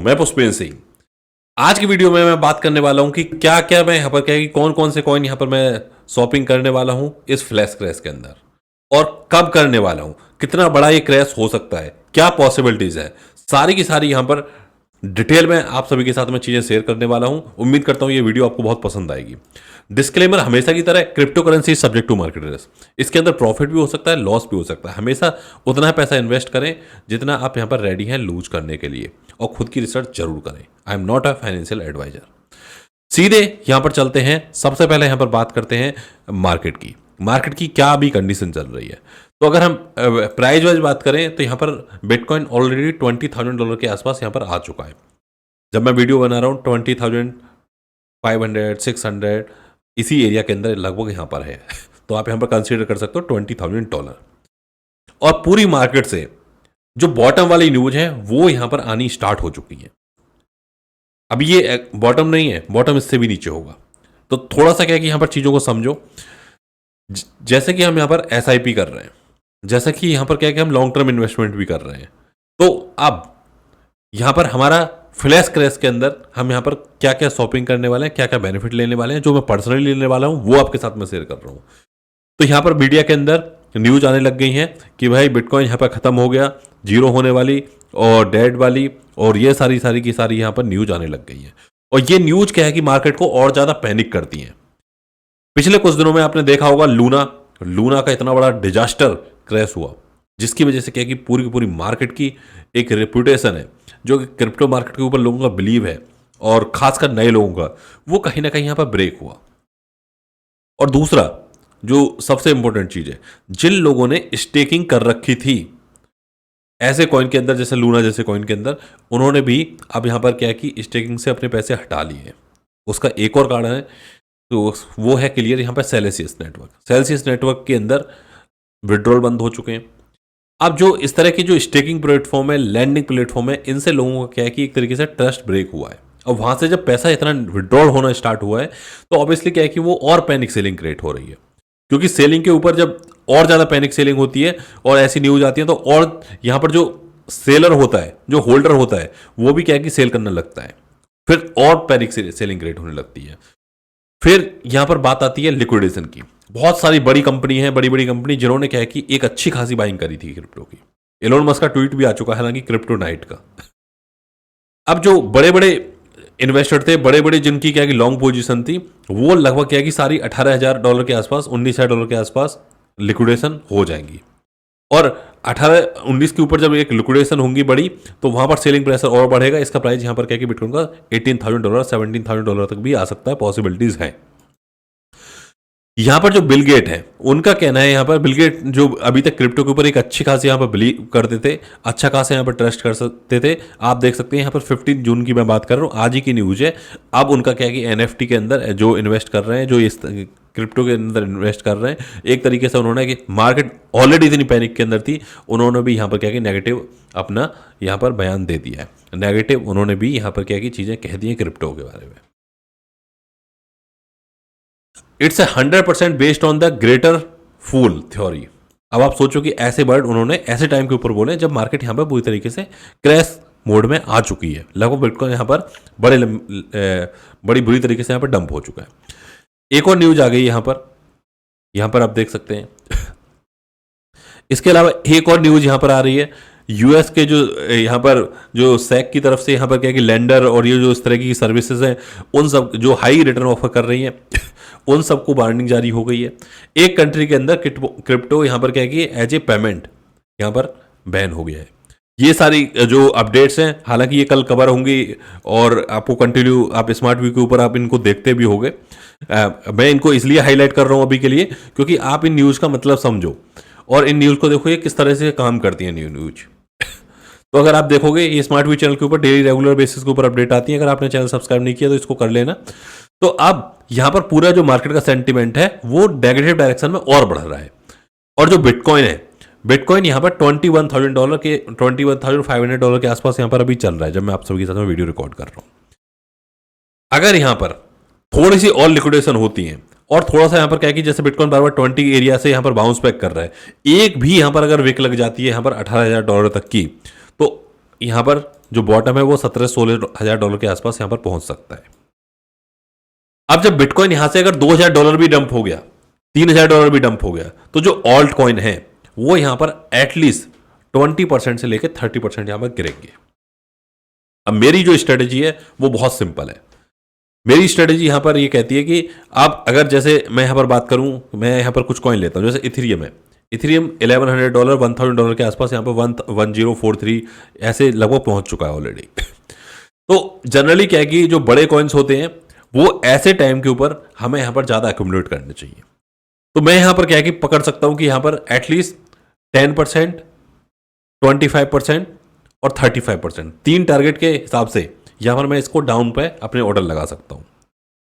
मैं पुष्पेंद्र सिंह। आज की वीडियो में मैं बात करने वाला हूं कि क्या क्या मैं यहाँ पर क्या कि कौन कौन से कॉइन यहाँ पर मैं शॉपिंग करने वाला हूं इस फ्लैश क्रैश के अंदर, और कब करने वाला हूं, कितना बड़ा ये क्रैश हो सकता है, क्या पॉसिबिलिटीज है, सारी की सारी यहाँ पर डिटेल में आप सभी के साथ मैं चीजें शेयर करने वाला हूं। उम्मीद करता हूं ये वीडियो आपको बहुत पसंद आएगी। डिस्क्लेमर हमेशा की तरह, crypto currency subject to market risk. इसके अंदर प्रॉफिट भी हो सकता है, लॉस भी हो सकता है। हमेशा उतना पैसा इन्वेस्ट करें जितना आप यहाँ पर रेडी हैं लूज करने के लिए, और खुद की रिसर्च जरूर करें। I am not a financial advisor. सीधे यहां पर चलते हैं। सबसे पहले यहां पर बात करते हैं मार्केट की क्या अभी कंडीशन चल रही है। तो अगर हम प्राइस वाइज बात करें तो यहां पर बिटकॉइन ऑलरेडी $20,000 के आसपास यहां पर आ चुका है। जब मैं वीडियो बना रहा हूं 20,500 600 इसी एरिया के अंदर लगभग यहां पर है। तो आप यहां पर कंसीडर कर सकते हो $20,000। और पूरी मार्केट से जो बॉटम वाली न्यूज है वो यहां पर आनी स्टार्ट हो चुकी है। अभी ये बॉटम नहीं है, बॉटम इससे भी नीचे होगा। तो थोड़ा सा क्या है कि यहां पर चीजों को समझो। जैसे कि हम यहां पर SIP कर रहे हैं, जैसा कि यहां पर क्या है कि हम लॉन्ग टर्म इन्वेस्टमेंट भी कर रहे हैं। तो अब यहां पर हमारा फ्लैश क्रैश के अंदर हम यहां पर क्या क्या शॉपिंग करने वाले हैं, क्या क्या बेनिफिट लेने वाले हैं, जो मैं पर्सनली लेने वाला हूं वो आपके साथ मैं शेयर कर रहा हूं। तो यहां पर मीडिया के अंदर न्यूज आने लग गई हैं कि भाई बिटकॉइन यहां पर खत्म हो गया, जीरो होने वाली और डेड वाली, और ये सारी की सारी यहां पर न्यूज आने लग गई है। और ये न्यूज क्या है कि मार्केट को और ज्यादा पैनिक करती है। पिछले कुछ दिनों में आपने देखा होगा लूना का इतना बड़ा डिजास्टर क्रैश हुआ, जिसकी वजह से क्या है कि पूरी की पूरी मार्केट की एक रेपुटेशन है, जो कि क्रिप्टो मार्केट के ऊपर लोगों का बिलीव है, और खासकर नए लोगों का, वो कहीं ना कहीं यहां पर ब्रेक हुआ। और दूसरा जो सबसे इंपॉर्टेंट चीज है, जिन लोगों ने स्टेकिंग कर रखी थी ऐसे कॉइन के अंदर, जैसे लूना जैसे कॉइन के अंदर, उन्होंने भी अब यहां पर क्या है कि स्टेकिंग से अपने पैसे हटा लिए। उसका एक और कारण है, तो वो है क्लियर यहां पर सेल्सियस नेटवर्क के अंदर विड्रॉल बंद हो चुके हैं। अब जो इस तरह की जो स्टेकिंग प्लेटफॉर्म है, लैंडिंग प्लेटफॉर्म है, इनसे लोगों का क्या है कि एक तरीके से ट्रस्ट ब्रेक हुआ है। और वहां से जब पैसा इतना विड्रॉल होना स्टार्ट हुआ है, तो ऑब्वियसली क्या है कि वो और पैनिक सेलिंग क्रिएट हो रही है। क्योंकि सेलिंग के ऊपर जब और ज्यादा पैनिक सेलिंग होती है और ऐसी न्यूज आती है, तो और यहां पर जो सेलर होता है, जो होल्डर होता है, वो भी क्या है कि सेल करने लगता है, फिर और पैनिक सेलिंग क्रिएट होने लगती है। फिर यहां पर बात आती है लिक्विडेशन की। बहुत सारी बड़ी कंपनी है, बड़ी कंपनी, जिन्होंने क्या है कि एक अच्छी खासी बाइंग करी थी क्रिप्टो की। एलोन मस्क का ट्वीट भी आ चुका है, हालांकि क्रिप्टो नाइट का। अब जो बड़े बड़े इन्वेस्टर थे, बड़े बड़े जिनकी क्या कि लॉन्ग पोजीशन थी, वो लगभग क्या कि सारी $18,000 के आसपास, $19,000 के आसपास लिक्विडेशन हो जाएंगी। और 18-19 के ऊपर जब एक लिक्विडेशन होंगी बड़ी, तो वहां पर सेलिंग प्रेशर और बढ़ेगा। इसका प्राइस यहां पर क्या कि बिटकॉइन का $18,000 $17,000 तक भी आ सकता है, पॉसिबिलिटीज है। यहां पर जो बिल गेट है, उनका कहना है, यहां पर बिल गेट जो अभी तक क्रिप्टो के ऊपर एक अच्छी खासी यहां पर बिलीव करते थे, अच्छा खासा यहां पर ट्रस्ट कर सकते थे। आप देख सकते हैं यहां पर 15 जून की मैं बात कर रहा हूं, आज ही की न्यूज है। अब उनका क्या है कि NFT के अंदर जो इन्वेस्ट कर रहे हैं, जो इस क्रिप्टो के अंदर इन्वेस्ट कर रहे हैं, एक तरीके से उन्होंने कि मार्केट ऑलरेडी इतनी पैनिक के अंदर थी, उन्होंने भी यहां पर क्या कि नेगेटिव अपना यहां पर बयान दे दिया है। नेगेटिव उन्होंने भी यहां पर क्या कि चीजें कह दी हैं क्रिप्टो के बारे में। It's 100% based on the greater fool theory. अब आप सोचो कि ऐसे वर्ड उन्होंने ऐसे टाइम के ऊपर बोले जब मार्केट यहां पर पूरी तरीके से क्रैश मोड में आ चुकी है। लगभग बिटकॉइन यहां पर बड़ी बुरी तरीके से यहां पर डंप हो चुका है। एक और न्यूज आ गई यहां पर आप देख सकते हैं। इसके अलावा एक और न्यूज यहां पर आ रही है, यूएस के जो यहां पर जो सैक की तरफ से यहां पर क्या कि लेंडर और ये जो इस तरह की सर्विसेज हैं, उन सब जो हाई रिटर्न ऑफर कर रही हैं, उन सबको वार्निंग जारी हो गई है। एक कंट्री के अंदर क्रिप्टो यहां पर क्या है कि एज ए पेमेंट यहां पर बैन हो गया है। ये सारी जो अपडेट्स हैं, हालांकि ये कल कवर होंगी और आपको कंटिन्यू आप स्मार्ट व्यू के ऊपर आप इनको देखते भी होंगे। मैं इनको इसलिए हाईलाइट कर रहा हूं अभी के लिए क्योंकि आप इन न्यूज का मतलब समझो और इन न्यूज को देखो ये किस तरह से काम करती है न्यूज। तो अगर आप देखोगे ये स्मार्ट व्यू चैनल के ऊपर डेली रेगुलर बेसिस के ऊपर अपडेट आती है। अगर आपने चैनल सब्सक्राइब नहीं किया तो इसको कर लेना। तो अब यहां पर पूरा जो मार्केट का सेंटीमेंट है वो नेगेटिव डायरेक्शन में और बढ़ रहा है। और जो बिटकॉइन है, बिटकॉइन यहां पर $21,000 के $21,500 के आसपास यहां पर अभी चल रहा है जब मैं आप सभी के साथ में वीडियो रिकॉर्ड कर रहा हूं। अगर यहां पर थोड़ी सी और लिक्विडेशन होती है और थोड़ा सा यहां पर क्या है कि जैसे बिटकॉइन बार बार 20 एरिया से यहां पर बाउंस बैक कर रहा है, एक भी यहां पर अगर विक लग जाती है यहां पर $18,000 तक की, तो यहां पर जो बॉटम है वो 17-16 हज़ार डॉलर के आसपास यहां पर पहुंच सकता है। अब जब बिटकॉइन यहां से अगर $2,000 भी डंप हो गया, $3,000 भी डंप हो गया, तो जो ऑल्ट कॉइन है वो यहां पर एटलीस्ट 20% से लेकर 30% यहां पर गिरेंगे। अब मेरी जो स्ट्रेटेजी है वो बहुत सिंपल है। मेरी स्ट्रेटेजी यहां पर ये कहती है कि आप अगर जैसे मैं यहां पर बात करूं, मैं यहां पर कुछ कॉइन लेता हूं, जैसे इथेरियम है। इथेरियम $1,100 $1,000 के आसपास यहां पर 1043 ऐसे लगभग पहुंच चुका है ऑलरेडी। तो जनरली क्या है कि जो बड़े कॉइन्स होते हैं वो ऐसे टाइम के ऊपर हमें यहां पर ज्यादा एक्यूमुलेट करने चाहिए। तो मैं यहां पर क्या है कि पकड़ सकता हूं कि यहां पर एटलीस्ट 10%, 25% और 35%, 3 टारगेट के हिसाब से यहां पर मैं इसको डाउन पे अपने ऑर्डर लगा सकता हूं।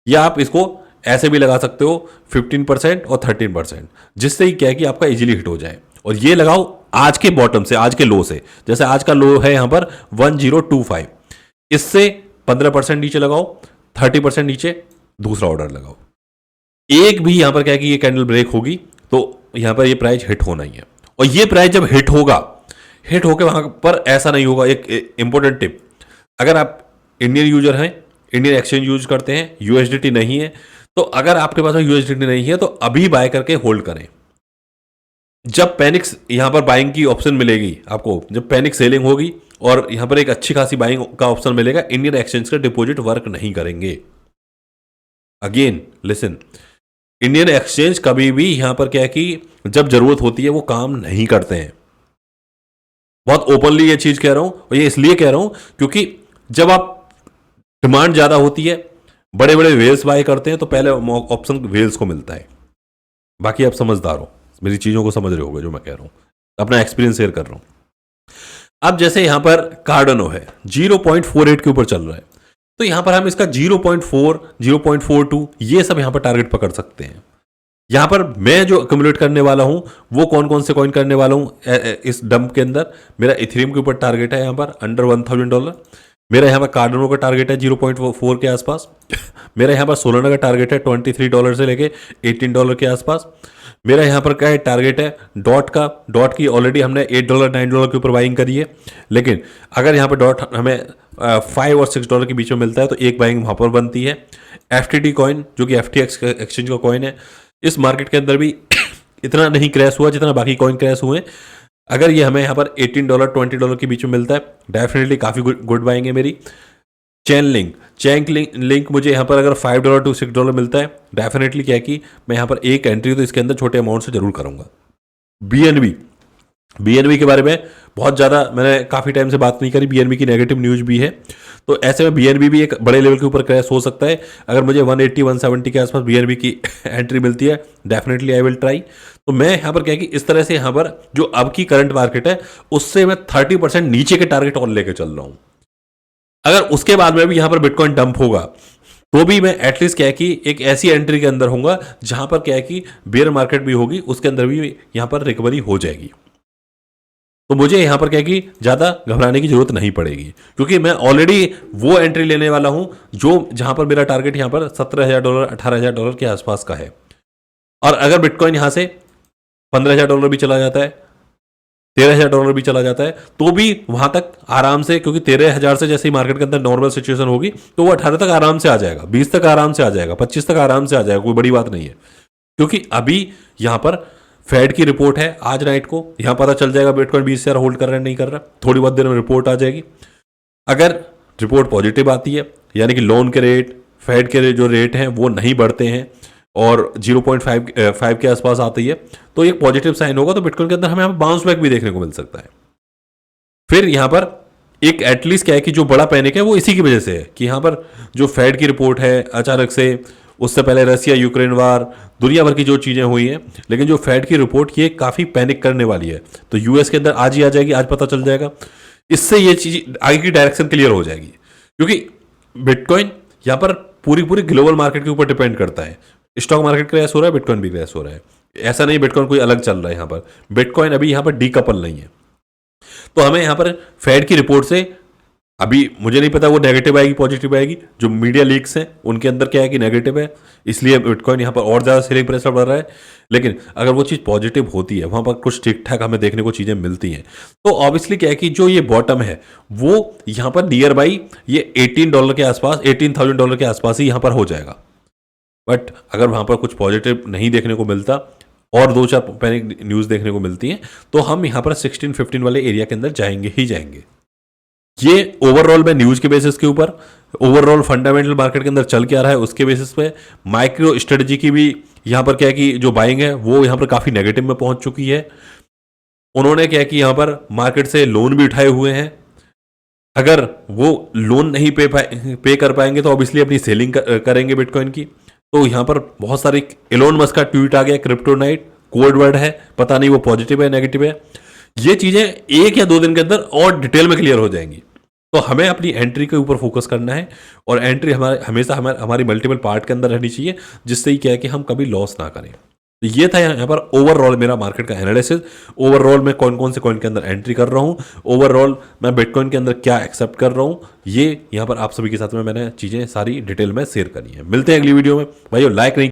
या आप इसको ऐसे भी लगा सकते हो 15% और 13%, जिससे ही क्या है कि आपका इजीली हिट हो जाए। और ये लगाओ आज के बॉटम से, आज के लो से। जैसे आज का लो है यहां पर 1025, इससे 15% नीचे लगाओ, 30% नीचे दूसरा ऑर्डर लगाओ। एक भी यहां पर क्या है कि ये कैंडल ब्रेक होगी तो यहां पर ये प्राइस हिट होना ही है। और ये प्राइस जब हिट होगा, हिट होकर वहां पर ऐसा नहीं होगा। एक इंपॉर्टेंट टिप, अगर आप इंडियन यूजर हैं, इंडियन एक्सचेंज यूज करते हैं, यूएसडीटी नहीं है, तो अगर आपके पास यूएसडीटी नहीं है तो अभी बाय करके होल्ड करें। जब पैनिक्स यहां पर बाइंग की ऑप्शन मिलेगी आपको, जब पैनिक सेलिंग होगी और यहां पर एक अच्छी खासी बाइंग का ऑप्शन मिलेगा, इंडियन एक्सचेंज का डिपॉजिट वर्क नहीं करेंगे। अगेन लिसन, इंडियन एक्सचेंज कभी भी यहां पर क्या है कि जब जरूरत होती है वो काम नहीं करते हैं। बहुत ओपनली ये चीज कह रहा हूं, और ये इसलिए कह रहा हूं क्योंकि जब आप डिमांड ज्यादा होती है, बड़े बड़े वेल्स बाय करते हैं, तो पहले ऑप्शन वेल्स को मिलता है। बाकी आप समझदार हो, मेरी चीजों को समझ रहे होगे जो मैं कह रहा हूं, अपना एक्सपीरियंस शेयर कर रहा हूं। अब जैसे यहां पर कार्डनो है 0.48 के ऊपर चल रहा है, तो यहां पर हम इसका 0.4, 0.42 ये सब यहां पर टारगेट पकड़ सकते हैं। यहां पर मैं जो अक्यूमुलेट करने वाला हूं वो कौन कौन से कॉइन करने वाला हूं इस डंप के अंदर। मेरा इथेरियम के ऊपर टारगेट है यहां पर अंडर $1,000। मेरा यहां पर कार्डनो का टारगेट है 0.4 के आसपास। मेरा यहां पर सोलाना का टारगेट है $23 से लेके $18 के आसपास। मेरा यहां पर क्या है टारगेट है डॉट का। डॉट की ऑलरेडी हमने $8 $9 के ऊपर बाइंग करी है, लेकिन अगर यहां पर डॉट हमें $5 और $6 के बीच में मिलता है तो एक बाइंग वहां पर बनती है। FTT कॉइन जो कि FTX एक्सचेंज का कॉइन है, इस मार्केट के अंदर भी इतना नहीं क्रैश हुआ जितना बाकी कॉइन क्रैश हुए। अगर ये हमें यहाँ पर $18 $20 के बीच में मिलता है, डेफिनेटली काफ़ी गुड बाइंग है मेरी। चैन लिंक मुझे यहाँ पर अगर $5 to $6 मिलता है, डेफिनेटली क्या है कि मैं यहाँ पर एक एंट्री तो इसके अंदर छोटे अमाउंट से जरूर करूँगा। BNB के बारे में बहुत ज़्यादा मैंने काफ़ी टाइम से बात नहीं करी। BNB की नेगेटिव न्यूज़ भी है, तो ऐसे में BNB भी एक बड़े लेवल के ऊपर क्रैश हो सकता है। अगर मुझे 180 170 के आसपास BNB की एंट्री मिलती है, डेफिनेटली आई विल ट्राई। तो मैं यहाँ पर क्या कि इस तरह से यहाँ पर जो अब की करंट मार्केट है उससे मैं 30% नीचे के टारगेट और लेके चल रहा हूँ। अगर उसके बाद में भी यहाँ पर बिटकॉइन डंप होगा तो भी मैं एटलीस्ट क्या है कि एक ऐसी एंट्री के अंदर होऊंगा जहां पर क्या है कि बेयर मार्केट भी होगी, उसके अंदर भी यहाँ पर रिकवरी हो जाएगी। तो मुझे यहां पर क्या कि ज्यादा घबराने की जरूरत नहीं पड़ेगी, क्योंकि मैं ऑलरेडी वो एंट्री लेने वाला हूं जो जहां पर मेरा टारगेट यहां पर $17,000 $18,000 के आसपास का है। और अगर बिटकॉइन यहां से $15,000 भी चला जाता है, $13,000 भी चला जाता है, तो भी वहां तक आराम से, क्योंकि 13,000 से जैसे ही मार्केट के अंदर नॉर्मल सिचुएशन होगी तो वो 18 तक आराम से आ जाएगा, 20 तक आराम से आ जाएगा, 25 तक आराम से आ जाएगा, कोई बड़ी बात नहीं है। क्योंकि अभी यहां पर फेड की रिपोर्ट है आज नाइट को, यहां पता चल जाएगा बिटकॉइन 20,000 होल्ड कर रहा है नहीं कर रहा। थोड़ी बहुत देर में रिपोर्ट आ जाएगी। अगर रिपोर्ट पॉजिटिव आती है, यानी कि लोन के रेट, फेड के जो रेट हैं वो नहीं बढ़ते हैं और 0.5 के आसपास आती है, तो एक पॉजिटिव साइन होगा, तो बिटकॉइन के अंदर हमें बाउंस बैक भी देखने को मिल सकता है। फिर यहां पर एक एटलीस्ट क्या है कि जो बड़ा पैनिक है वो इसी की वजह से है कि यहां पर जो फेड की रिपोर्ट है अचानक से, उससे पहले रसिया यूक्रेन वार, दुनिया भर की जो चीज़ें हुई हैं, लेकिन जो फेड की रिपोर्ट ये काफ़ी पैनिक करने वाली है। तो यूएस के अंदर आज ही आ जाएगी, आज पता चल जाएगा। इससे ये चीज़ आगे की डायरेक्शन क्लियर हो जाएगी, क्योंकि बिटकॉइन यहाँ पर पूरी ग्लोबल मार्केट के ऊपर डिपेंड करता है। स्टॉक मार्केट क्रैश हो रहा है, बिटकॉइन भी क्रैश हो रहा है। ऐसा नहीं बिटकॉइन कोई अलग चल रहा है यहाँ पर, बिटकॉइन अभी यहाँ पर डीकपल नहीं है। तो हमें यहाँ पर फेड की रिपोर्ट से अभी मुझे नहीं पता वो नेगेटिव आएगी पॉजिटिव आएगी, जो मीडिया लीक्स हैं उनके अंदर क्या है कि नेगेटिव है, इसलिए बिटकॉइन यहाँ पर और ज़्यादा सेलिंग प्रेशर बढ़ रहा है। लेकिन अगर वो चीज़ पॉजिटिव होती है, वहाँ पर कुछ ठीक ठाक हमें देखने को चीज़ें मिलती हैं, तो ऑब्वियसली क्या है कि जो ये बॉटम है वो यहाँ पर नियर बाई ये $18 के आसपास, $18,000 के आसपास ही यहाँ पर हो जाएगा। बट अगर वहाँ पर कुछ पॉजिटिव नहीं देखने को मिलता और दो चार पैनिक न्यूज़ देखने को मिलती हैं, तो हम यहाँ पर 16-15 वाले एरिया के अंदर जाएंगे ही जाएंगे। ये ओवरऑल में न्यूज़ के बेसिस के ऊपर, ओवरऑल फंडामेंटल मार्केट के अंदर चल क्या रहा है उसके बेसिस पे, माइक्रो स्ट्रेटजी की भी यहाँ पर क्या है कि जो बाइंग है वो यहाँ पर काफ़ी नेगेटिव में पहुंच चुकी है। उन्होंने क्या है कि यहाँ पर मार्केट से लोन भी उठाए हुए हैं, अगर वो लोन नहीं पे कर पाएंगे तो ऑब्वियसली अपनी सेलिंग करेंगे बिटकॉइन की। तो यहाँ पर बहुत सारे, एलोन मस्क का ट्वीट आ गया क्रिप्टोनाइट, कोड वर्ड है, पता नहीं वो पॉजिटिव है नेगेटिव है। ये चीज़ें 1 या 2 दिन के अंदर और डिटेल में क्लियर हो जाएंगी। तो हमें अपनी एंट्री के ऊपर फोकस करना है, और एंट्री हमेशा हमारी मल्टीपल पार्ट के अंदर रहनी चाहिए, जिससे ही क्या है कि हम कभी लॉस ना करें। तो ये था यहाँ पर ओवरऑल मेरा मार्केट का एनालिसिस। ओवरऑल मैं कौन कौन से कॉइन के अंदर एंट्री कर रहा हूँ, ओवरऑल मैं बिटकॉइन के अंदर क्या एक्सेप्ट कर रहा हूँ, ये यहाँ पर आप सभी के साथ में मैंने चीज़ें सारी डिटेल में शेयर करी है। मिलते हैं अगली वीडियो में। भाइयों लाइक नहीं